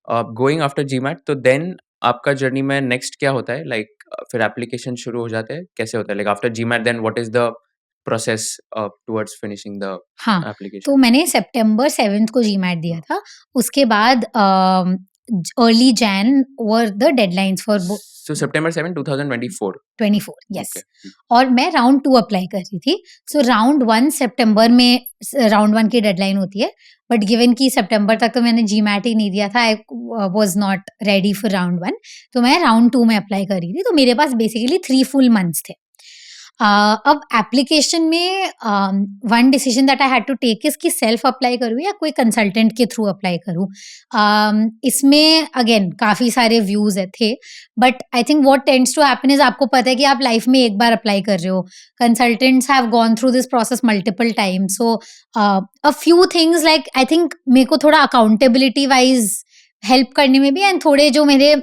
Going after GMAT तो then आपका journey में नेक्स्ट क्या होता है? लाइक फिर एप्लीकेशन शुरू हो जाते हैं, कैसे होता है? Like after GMAT then what is the process towards finishing the हाँ, तो एप्लीकेशन? मैंने सितंबर 7th को जीमैट दिया था। उसके बाद early Jain were the deadlines for so September 7, 2024 24 yes. Okay. और मैं राउंड 2 अप्लाई कर रही थी। सो राउंड 1 सितंबर में राउंड 1 की डेडलाइन होती है, बट गिवन कि सितंबर तक तो मैंने जीमैट ही नहीं दिया था, I was not ready for round 1, तो मैं राउंड 2 में अप्लाई कर रही थी। तो मेरे पास बेसिकली 3 फुल मंथ्स थे। अब एप्लीकेशन में one decision that I had to take is कि सेल्फ अप्लाई करूँ या कोई कंसल्टेंट के थ्रू अप्लाई करूँ। इसमें अगेन काफ़ी सारे व्यूज़ थे, but I think what tends to happen is आपको पता है कि आप लाइफ में एक बार अप्लाई कर रहे हो। Consultants have gone through this process multiple time, so a few things like I think मेरे को थोड़ा अकाउंटेबिलिटी वाइज हेल्प करने में भी, एंड थोड़े जो मेरे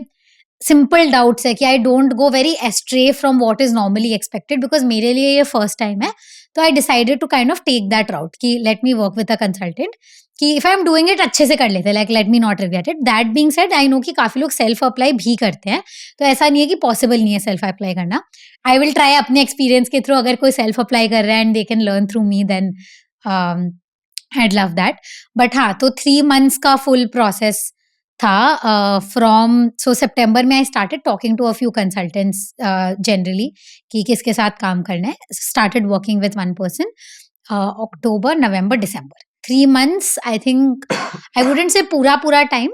सिंपल डाउट्स है कि I don't go very astray from what is normally expected, because मेरे लिए ये फर्स्ट टाइम है। तो I decided to kind of take that route कि let me work with a consultant, कि if I am doing it अच्छे से कर लेते हैं, like let me not regret it. That being said, I know कि काफी लोग सेल्फ अप्लाई भी करते हैं, तो ऐसा नहीं है कि पॉसिबल नहीं है सेल्फ अप्लाई करना। आई विल ट्राई अपने एक्सपीरियंस के थ्रू, अगर कोई सेल्फ अप्लाई कर रहा है and they can learn through me, then I'd love that. But हाँ, तो 3 months का फुल प्रोसेस था फ्रॉम, सो सितंबर में I started talking to a few consultants generally कि किसके साथ काम करना है। Started working with one person अक्टूबर नवंबर दिसंबर, 3 months I think. I wouldn't से पूरा time,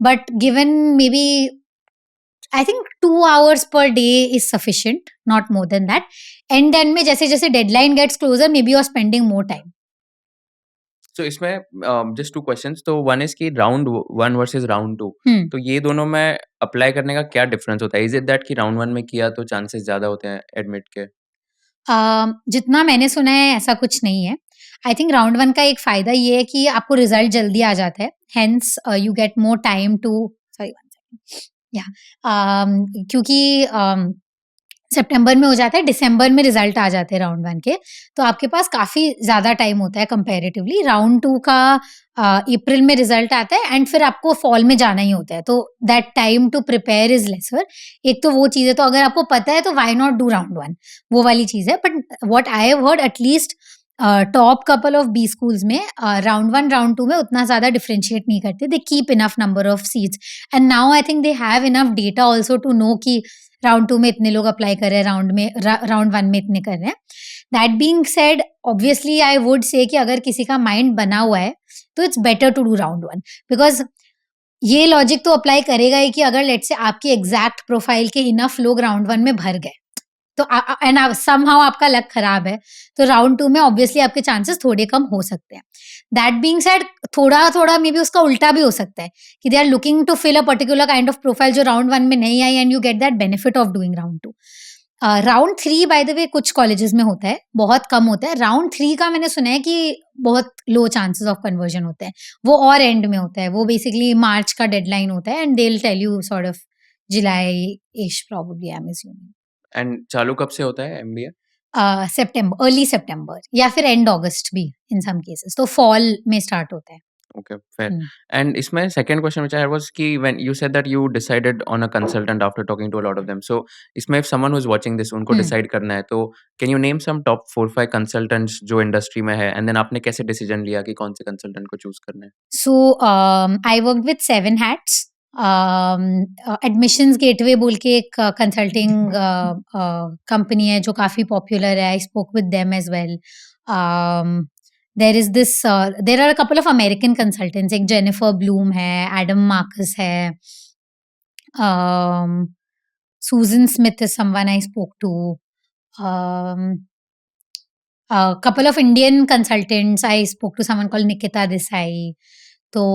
but given maybe I think 2 hours per day is sufficient, not more than that. And then में जैसे जैसे deadline gets closer, maybe you are spending more time. So इसमें just 2 questions तो one is कि round 1 वर्सेस राउंड 2 तो ये दोनों में अप्लाई करने का क्या डिफरेंस होता है? इज़ इट दैट कि राउंड 1 में किया तो चांसेस ज़्यादा होते हैं एडमिट के? जितना मैंने सुना है ऐसा कुछ नहीं है। आई थिंक राउंड 1 का एक फ़ायदा ये है कि आपको रिज़ल्ट जल्दी आ जाता है, hence you get more time to, sorry one second, या क्योंकि सितंबर में हो जाता है, दिसंबर में रिजल्ट आ जाते हैं राउंड 1 के, तो आपके पास काफ़ी ज़्यादा टाइम होता है कंपैरेटिवली। राउंड 2 का अप्रैल में रिजल्ट आता है एंड फिर आपको फॉल में जाना ही होता है, तो that time to prepare is lesser. एक तो वो चीज़ है, तो अगर आपको पता है तो व्हाई नॉट डू राउंड 1, वो वाली चीज़ है। But what I have heard, at least top couple of B schools में राउंड 1 राउंड 2 में उतना ज़्यादा डिफरेंशिएट नहीं करते, they keep enough number of seats, and now I think they have enough data also to know कि राउंड 2 में इतने लोग अप्लाई कर रहे हैं, राउंड 1 में इतने कर रहे हैं। That being said, obviously I would say कि अगर किसी का माइंड बना हुआ है तो it's better to do round 1, because ये लॉजिक तो अप्लाई करेगा ही कि अगर लेट से आपकी एग्जैक्ट प्रोफाइल के इनफ लोग राउंड 1 में भर गए, तो एंड समहाउ आपका लक खराब है, तो राउंड 2 में ऑब्वियसली आपके चांसेस थोड़े कम हो सकते हैं। दैट बीइंग सेड, थोड़ा मे बी उसका उल्टा भी हो सकता है कि they are looking to fill a particular kind of profile जो राउंड 1 में नहीं आई, and you get that benefit of doing round 2। Round 3 by the way कुछ कॉलेजेस में होता है, बहुत कम होता है। राउंड 3 का मैंने सुना है कि बहुत लो चांसेस ऑफ कन्वर्जन होते हैं, वो और एंड में होता है, वो बेसिकली मार्च का डेडलाइन होता है, and they will tell you sort of July ish probably, I am assuming. And चालू कब से होता है एमबीए? सितंबर, अर्ली सितंबर या फिर एंड अगस्त भी इन सम केसेस, तो फॉल में स्टार्ट होता है। Okay, fair. And इसमें second question which I had was कि when you said that you decided on a consultant after talking to a lot of them. So इसमें if someone who is watching this उनको decide करना है तो can you name some top 4-5 consultants जो industry में है, and then आपने कैसे decision लिया कि कौन से consultant को choose करना है? So I worked with 7 Hats. Admissions gateway बोल के एक कंसल्टिंग कंपनी है जो काफ़ी पॉपुलर है, I spoke with them as well. There are a couple of American consultants, एक जेनिफर ब्लूम है, एडम मार्कस है, Susan Smith is someone I spoke to. A couple of Indian consultants, I spoke to someone called Nikita Desai. तो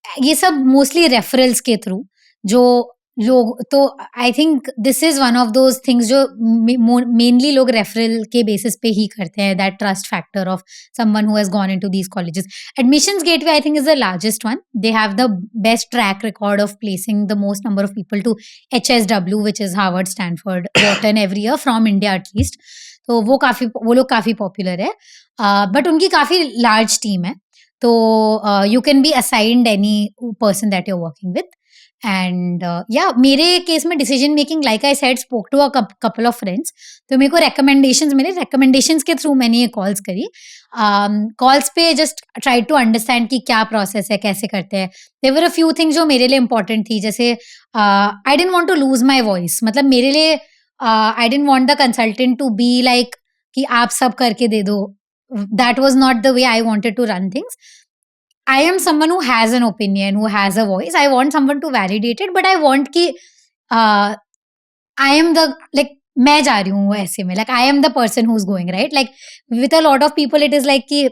ये सब mostly referrals के through जो लोग, तो I think this is one of those things जो mainly लोग referral के बेसिस पे ही करते हैं, that trust factor of someone who has gone into these colleges. Admissions gateway I think is the largest one, they have the best track record of placing the most number of people to HSW, which is Harvard, Stanford, Wharton every year from India at least. तो वो लोग काफ़ी popular है, but उनकी काफ़ी large team है। तो you can be assigned any person that you're working with. And या मेरे केस में decision making like I said spoke to a couple of friends, तो मेरे को रिकमेंडेशंस मिले, रिकमेंडेशंस के थ्रू मैंने ये कॉल्स करी। कॉल्स पे जस्ट ट्राई टू अंडरस्टैंड कि क्या प्रोसेस है, कैसे करते हैं। There were a few things जो मेरे लिए इंपॉर्टेंट थी, जैसे I didn't want to lose my voice. मतलब मेरे लिए I didn't want the consultant to be like कि आप सब करके दे दो। That was not the way I wanted to run things. I am someone who has an opinion, who has a voice. I want someone to validate it, but I want कि I am the like मैं जा रही हूँ ऐसे में, like I am the person who's going, right? Like with a lot of people, it is like कि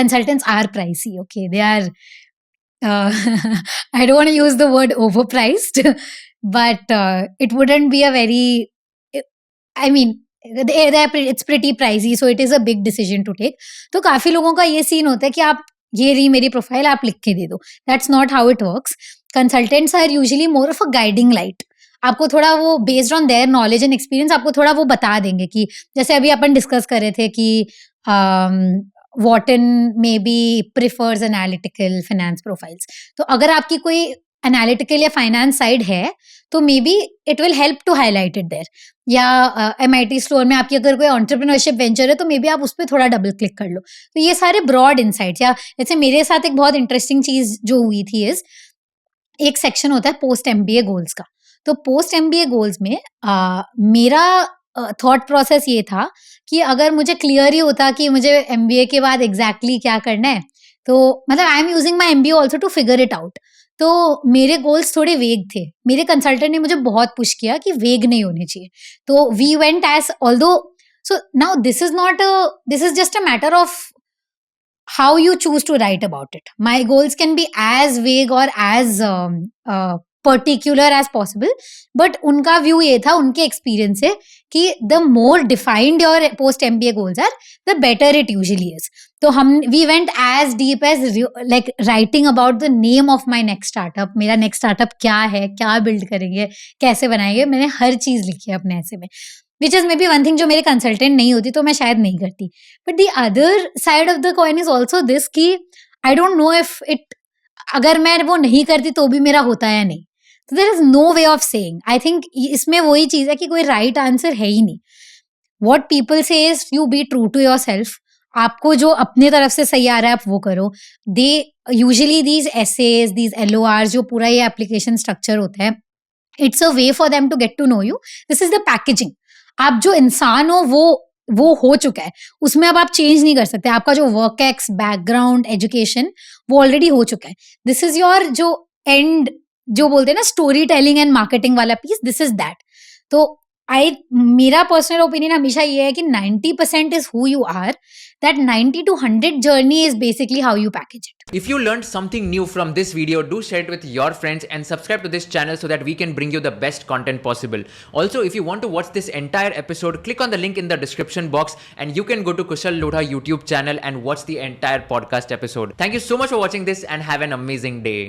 consultants are pricey. Okay, they are. I don't want to use the word overpriced, but it wouldn't be a very. I mean, it's pretty pricey, so it is a big decision to take. तो काफी लोगों का ये scene होता है कि आप ये रही मेरी प्रोफाइल, आप लिख के दे दो। That's not how it works. Consultants are usually more of a guiding light. आपको थोड़ा वो based on their knowledge and experience आपको थोड़ा वो बता देंगे कि जैसे अभी अपन डिस्कस कर रहे थे कि Wharton maybe prefers analytical finance profiles. तो अगर आपकी कोई एनालिटिकल या फाइनेंस साइड है तो maybe it will help to highlight it there. या MIT स्टोर में आपकी अगर कोई एंटरप्रेन्योरशिप वेंचर है तो मे बी आप उस पर थोड़ा डबल क्लिक कर लो। तो ये सारे ब्रॉड इनसाइट्स। या जैसे मेरे साथ एक बहुत इंटरेस्टिंग चीज जो हुई थी इज, एक सेक्शन होता है पोस्ट MBA गोल्स का। तो पोस्ट MBA गोल्स में मेरा थॉट प्रोसेस ये था कि अगर मुझे क्लियर ही होता कि मुझे MBA के बाद एग्जैक्टली क्या करना है, तो मतलब I am using my MBA also to figure it out. तो मेरे गोल्स थोड़े वेग थे। मेरे कंसल्टेंट ने मुझे बहुत पुश किया कि वेग नहीं होने चाहिए। तो we went as although, so now this is just a matter of how you choose to write about it. My goals can be as vague or as particular as possible, but उनका view ये था, उनके experience से, कि the more defined your post MBA goals are, the better it usually is. तो we went as deep as like writing about the name of my next startup. मेरा next startup क्या है, क्या build करेंगे, कैसे बनाएंगे, मैंने हर चीज लिखी है अपने ऐसे में। Which is may be one thing जो मेरे कंसल्टेंट नहीं होती तो मैं शायद नहीं करती। But the other side of the coin is also this कि I don't know if it, अगर मैं वो नहीं करती तो भी मेरा होता या नहीं। तो there is no way of saying. I think इसमें वही चीज है कि कोई राइट आंसर है ही नहीं। What people say is you be true to yourself. आपको जो अपने तरफ से सही आ रहा है आप वो करो। They usually these essays, these LOR, जो पूरा ये एप्लीकेशन स्ट्रक्चर होता है, it's a way for them to get to know you. This is the packaging. आप जो इंसान हो वो हो चुका है, उसमें अब आप चेंज नहीं कर सकते। आपका जो वर्क एक्स, बैकग्राउंड, एजुकेशन, वो ऑलरेडी हो चुका है। दिस इज योर जो एंड, जो बोलते हैं ना स्टोरी टेलिंग एंड मार्केटिंग वाला पीस, दिस इज दैट। तो मेरा पर्सनल ओपिनियन हमेशा ये है कि 90% is who you are. That 90 to 100 journey is basically how you package it. If you learned something new from this video, do share it with your friends and subscribe to this channel so that we can bring you the best content possible. Also, if you want to watch this entire episode, click on the link in the description box and you can go to Kushal Lodha YouTube channel and watch the entire podcast episode. Thank you so much for watching this and have an amazing day.